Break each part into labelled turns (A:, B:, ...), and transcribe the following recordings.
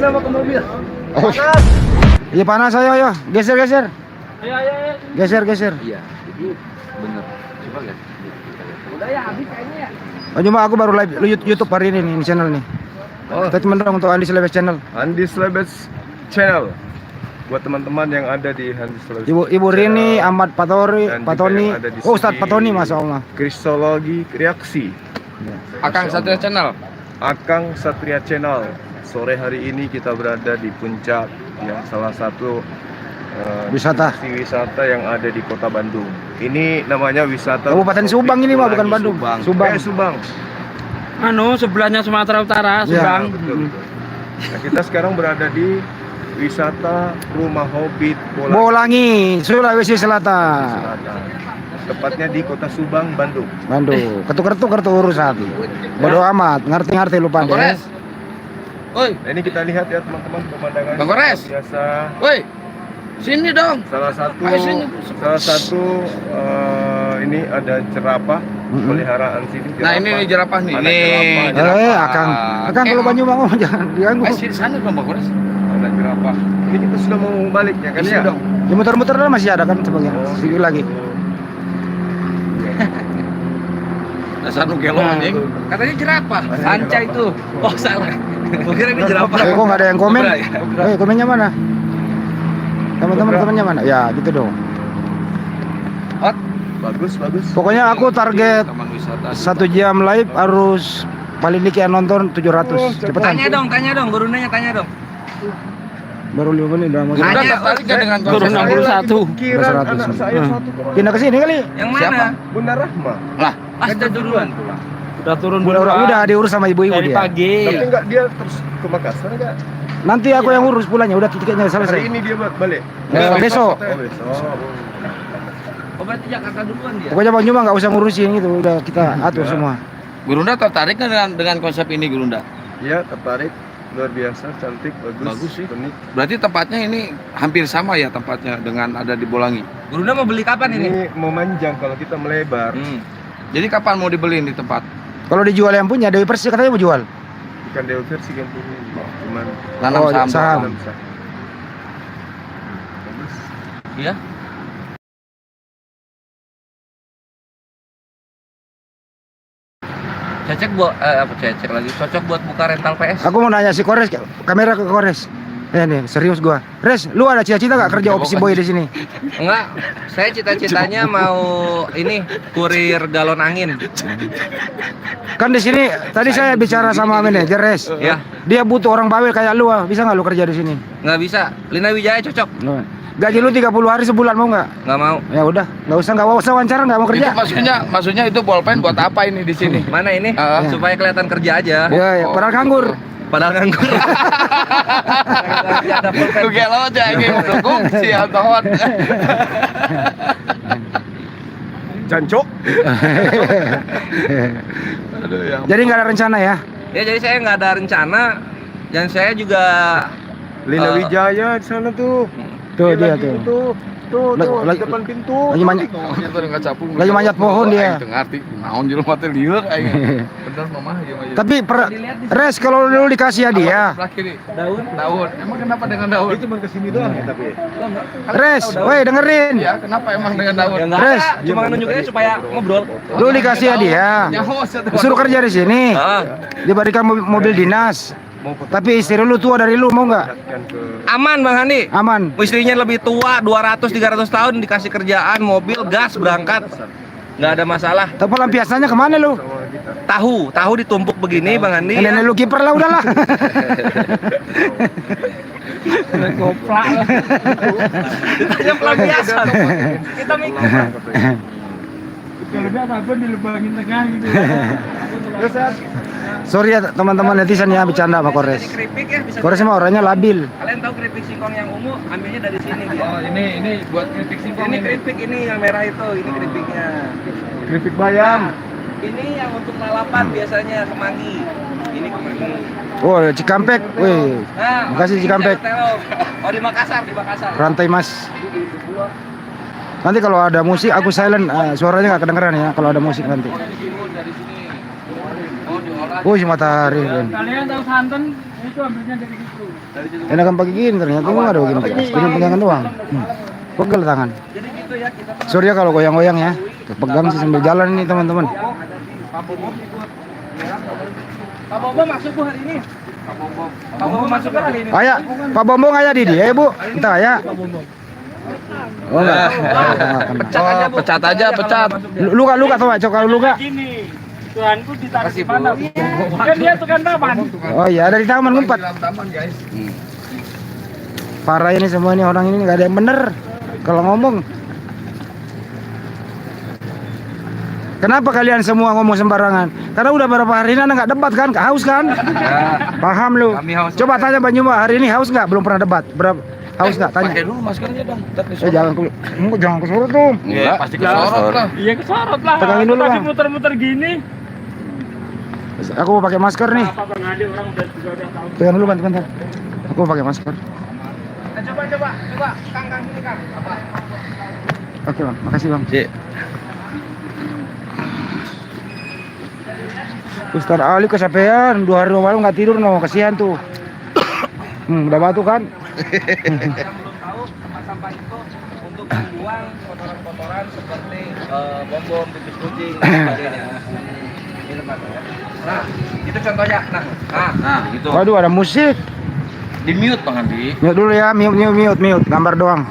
A: Kenapa ke mobil?
B: Oh.
A: Panas.
B: Iya panas, ayo. Geser.
A: Ayo.
B: Geser.
A: Iya, jadi bener. Coba lihat. Udah ya habis kayaknya ya.
B: Oh, cuma aku baru live YouTube hari ini nih, ini channel nih. Statement dong untuk Andi Slebes channel.
C: Andi Slebes channel. Buat teman-teman yang ada di Andi Slebes.
B: Ibu Rini, Ahmad Patoni. Ustadz Patoni, Masya Allah.
C: Kristologi reaksi.
A: Akang Satria channel.
C: Akang Satria channel. Sore hari ini kita berada di puncak yang salah satu
B: Wisata
C: yang ada di Kota Bandung. Ini namanya wisata
B: Kabupaten Subang ini mah, bukan Bandung. Subang.
A: Sebelahnya Sumatera Utara,
B: Ya.
A: Subang.
C: Betul. Nah, kita sekarang berada di wisata Rumah Hobbit
B: Bolangi, Sulawesi Selatan.
C: Selatan. Tepatnya di Kota Subang, Bandung.
B: Ketuk-ketuk urusan. Bodoh amat, ngerti lupa
A: Bang
B: deh.
A: Kores. Woi,
C: Nah, ini kita lihat ya teman-teman pemandangan
A: Bang Kores.
C: biasa.
A: woi. Sini dong.
C: Salah satu
A: Sini.
C: ini ada jerapah peliharaan sini.
A: Nah, ini jerapah nih.
C: Ada jerapah.
B: Akang kalau Banyu Bang, jangan diganggu.
A: Sini sana dong Bang Kores.
C: Ada jerapah. Ini kita sudah mau balik ya kan ya?
B: Ya muter-muter lah masih ada kan sebagian. Sedikit lagi.
A: Dasar nu gelo anjing. Katanya jerapah. Sanca itu. Oh, salah. Gua kira ini jerapah.
B: Kok nggak ada yang komen?
A: Obra.
B: Komennya mana? Teman-teman komennya mana? Ya gitu dong.
A: Hot.
C: Bagus.
B: Pokoknya aku target
A: Taman wisata.
B: 1 jam live harus paling dikit yang nonton 700. Cepetan.
A: Tanya dong, guru nanya tanya dong.
B: Baru 5 menit udah mau.
A: Nanya,
B: selesai.
A: tertarik nggak dengan
C: Saya
A: turun
C: lagi
A: 61?
C: pikiran
B: 100.
C: anak saya satu kok.
B: Pindah ke sini kali.
A: Yang mana?
C: Siapa? Bunda Rahma.
A: Lah, sudah duluan.
D: Udah turun
B: Udah diurus sama ibu-ibu
D: dari
B: dia.
D: pagi.
C: Tapi enggak dia terus ke Makassar enggak?
B: Nanti aku yang urus pulangnya, udah tiketnya
C: Hari
B: selesai.
C: ini dia balik.
B: Besok.
C: Oh, besok.
A: Oh, berarti Jakarta duluan dia.
B: Pokoknya Bang Juma nggak usah ngurusin itu, udah kita atur semua.
A: Gurunda tertarik nggak dengan konsep ini Gurunda?
C: Iya, tertarik. Luar biasa, cantik,
A: Bagus sih.
C: unik.
A: Berarti tempatnya ini hampir sama ya tempatnya dengan ada di Bolangi. Gurunda mau beli kapan
C: Ini memanjang kalau kita melebar.
A: Jadi kapan mau dibeliin di tempat?
B: Kalau dijual yang punya Dewi Persik katanya mau jual.
C: Bukan Dewa versi kan ini. Cuman
A: Tanam
B: Oh,
A: saham.
B: saham.
C: tanam saham. Bagus.
A: Iya. Cecek buat apa cecek lagi? Cocok buat buka rental PS.
B: Aku mau nanya si Kores, kamera ke Kores. Nih, serius gua. Res, lu ada cita-cita gak kerja opsi boy di sini?
E: Enggak, saya cita-citanya mau ini kurir galon angin.
B: Kan di sini tadi saya bicara sama manajer Res.
E: Ya,
B: Dia butuh orang bawel kayak lu, bisa nggak lu kerja di sini?
E: nggak bisa. Lina Wijaya cocok.
B: Gaji lu 30 hari sebulan mau nggak?
E: Nggak mau.
B: Ya udah, nggak usah wawancara, nggak mau
A: Itu
B: kerja.
A: maksudnya itu bolpen buat apa ini di sini?
E: Mana ini?
A: Ah.
E: Supaya kelihatan kerja aja.
B: Ya, padahal nganggur.
E: Padahal nganggur. Ada pulpen.
A: Lu gelo aja ini dukung si Altohot.
C: Jancok.
A: Aduh ya.
B: Jadi nggak ada rencana ya?
E: Ya jadi saya nggak ada rencana dan saya juga
C: Lina Wijaya di sana tuh.
B: Tuh dia
C: lagi
B: tuh.
C: Tuh,
B: Lagi-
C: depan pintu.
B: Lagi manjat. Lagi manjat pohon dia.
A: Ngerti. Naon jelema teh lieur aing. Bener mama ieu mah.
B: Tapi Res kalau lu dikasih hadiah,
A: Daun. Emang kenapa dengan daun?
C: Itu cuma kesini doang ya tapi.
B: Res, woi dengerin.
A: Ya, kenapa emang dengan daun?
E: ya nggak
B: Res.
E: ada, cuma nunjukinnya supaya ngobrol.
B: Lu dikasih hadiah. Suruh kerja di sini.
E: Ah,
B: Diberikan mobil dinas. Tapi istri lu tua dari lu mau nggak?
C: Kan ke
E: aman Bang Handi.
B: Aman.
E: Istrinya lebih tua 200-300 tahun dikasih kerjaan, mobil, gas, berangkat. Nggak ada masalah.
B: Tapi pelampiasannya kemana lu?
C: sama kita.
E: Tahu ditumpuk begini Bang Handi.
B: Nenek lu kiper lah udahlah.
D: Goplak lah.
E: Ditanya pelampiasan. Kita mikir.
D: Kalau dia apa dilebangin tengah gitu.
C: Terus Sat,
B: Sorry ya teman-teman netizen ya bercanda sama Kores.
E: Jadi keripik ya bisa.
B: Kores mah orangnya labil.
E: Kalian tahu keripik singkong yang ungu, ambilnya dari sini dia.
A: Oh, ini buat keripik singkong
E: Ini keripik ini yang merah itu, ini keripiknya.
C: keripik bayam.
E: Ini yang untuk lalapan biasanya kemangi. Ini kemangi.
B: Oh Cikampek, wih.
E: Nah,
B: Makasih,
E: ini
B: Cikampek.
E: telur. Oh di Makassar, di Makassar.
B: Rantai Mas. Nanti kalau ada musik aku silent, suaranya nggak kedengeran ya kalau ada musik nanti.
A: dari sini. Oh, diolah.
B: Wih matahari.
D: Kalian tahu santan Itu ambilnya dari situ.
B: Enakan pakai gini ternyata nggak ada begini. Cuma pegangan doang. Pegel tangan.
E: Jadi gitu ya kita tuh.
B: Sorry ya kalau goyang-goyang ya. Pegang sih sambil jalan ini teman-teman.
E: Pak Bobo ikut. Ya, Pak Bobo masuk Bu hari ini. Pak Bobo masuk kan hari ini.
B: Ayah, Pak Bombong ayah Didi, ya Bu. Kita ayah. Oh enggak.
E: Pecat aja, Bu.
A: Pecat aja, pecat.
B: Luka tuh, Cok, kalau luka.
D: Gini, Tuhanku ditaruh
A: Makasih,
D: di mana?
A: Bu.
D: Kan dia tukang taman.
B: Oh iya, ada di taman ngumpet.
A: Dalam taman, guys.
B: Parah ini semua ini orang ini nggak ada yang bener kalau ngomong. Kenapa kalian semua ngomong sembarangan? Karena udah berapa hari ini Anda nggak debat kan? Haus kan?
A: Ya,
B: Paham lu?
A: kami haus.
B: Coba tanya Banyuma hari ini haus nggak? Belum pernah debat. Berapa? Haus nggak? Tanya.
A: Pakai dulu maskernya dong. Ntar disorot.
B: Jangan kesorot tuh.
A: Iya, pasti kesorot lah.
D: Iya kesorot lah.
B: Pegangin dulu,
D: Tadi
B: Bang.
D: muter-muter gini.
B: Aku mau pakai masker nih.
D: Apa Bang Ade orang udah tahu.
B: Pegang dulu bentar. Aku mau pakai masker.
E: Coba. Kang sini Kang. Apa?
B: Oke Bang, makasih Bang.
A: Cik.
B: Ustaz Ali kesapean 2 hari 2 malam nggak tidur no, kasihan tuh. Udah batuk kan?
E: Yang belum tahu tempat sampah itu untuk membuang kotoran-kotoran seperti bom, pipis kucing dan sebagainya. Ini tempatnya ya. Nah, itu contohnya. Nah,
A: gitu.
B: Waduh, ada musik.
A: Di mute Bang Andi.
B: Mute dulu ya, mute. Gambar doang.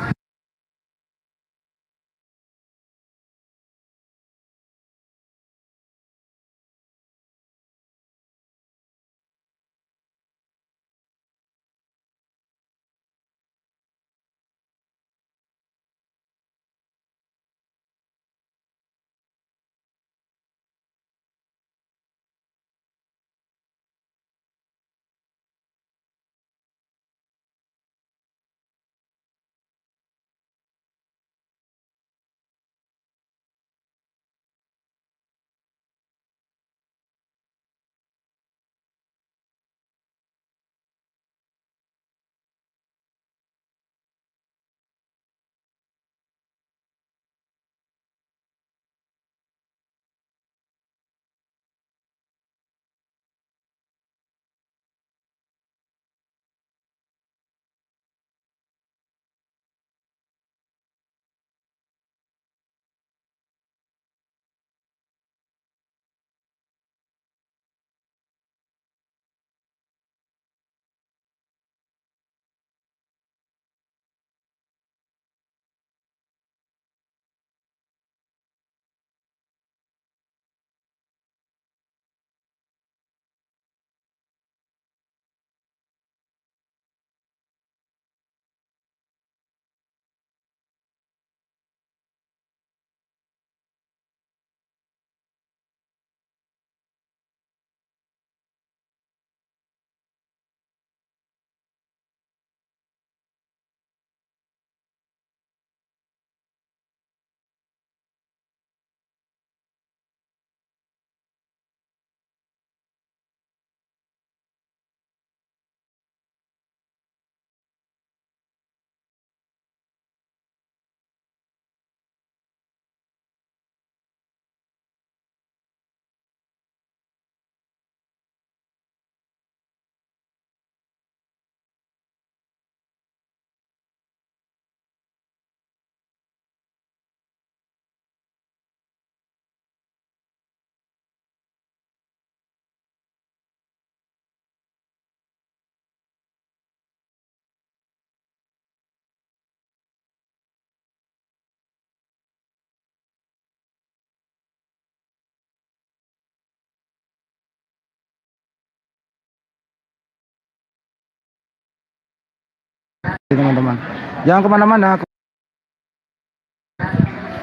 B: Teman-teman, jangan kemana-mana.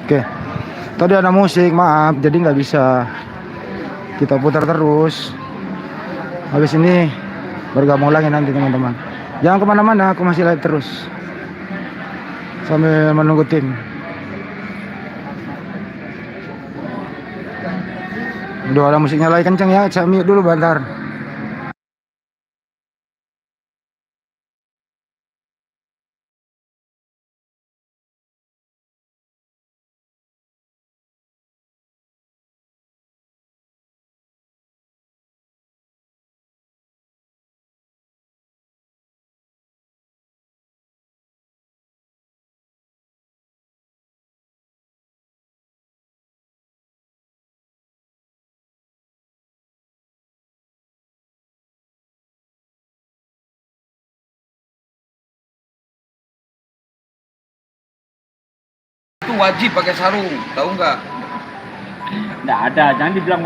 B: Oke, tadi ada musik, maaf, jadi nggak bisa kita putar terus. Habis ini bergabung lagi nanti teman-teman. Jangan kemana-mana, aku masih live terus sambil menunggu tim. Udah ada musiknya lagi kenceng ya, saya mute dulu bentar.
A: wajib pakai sarung, tahu nggak?
D: Nggak ada, jangan dibilang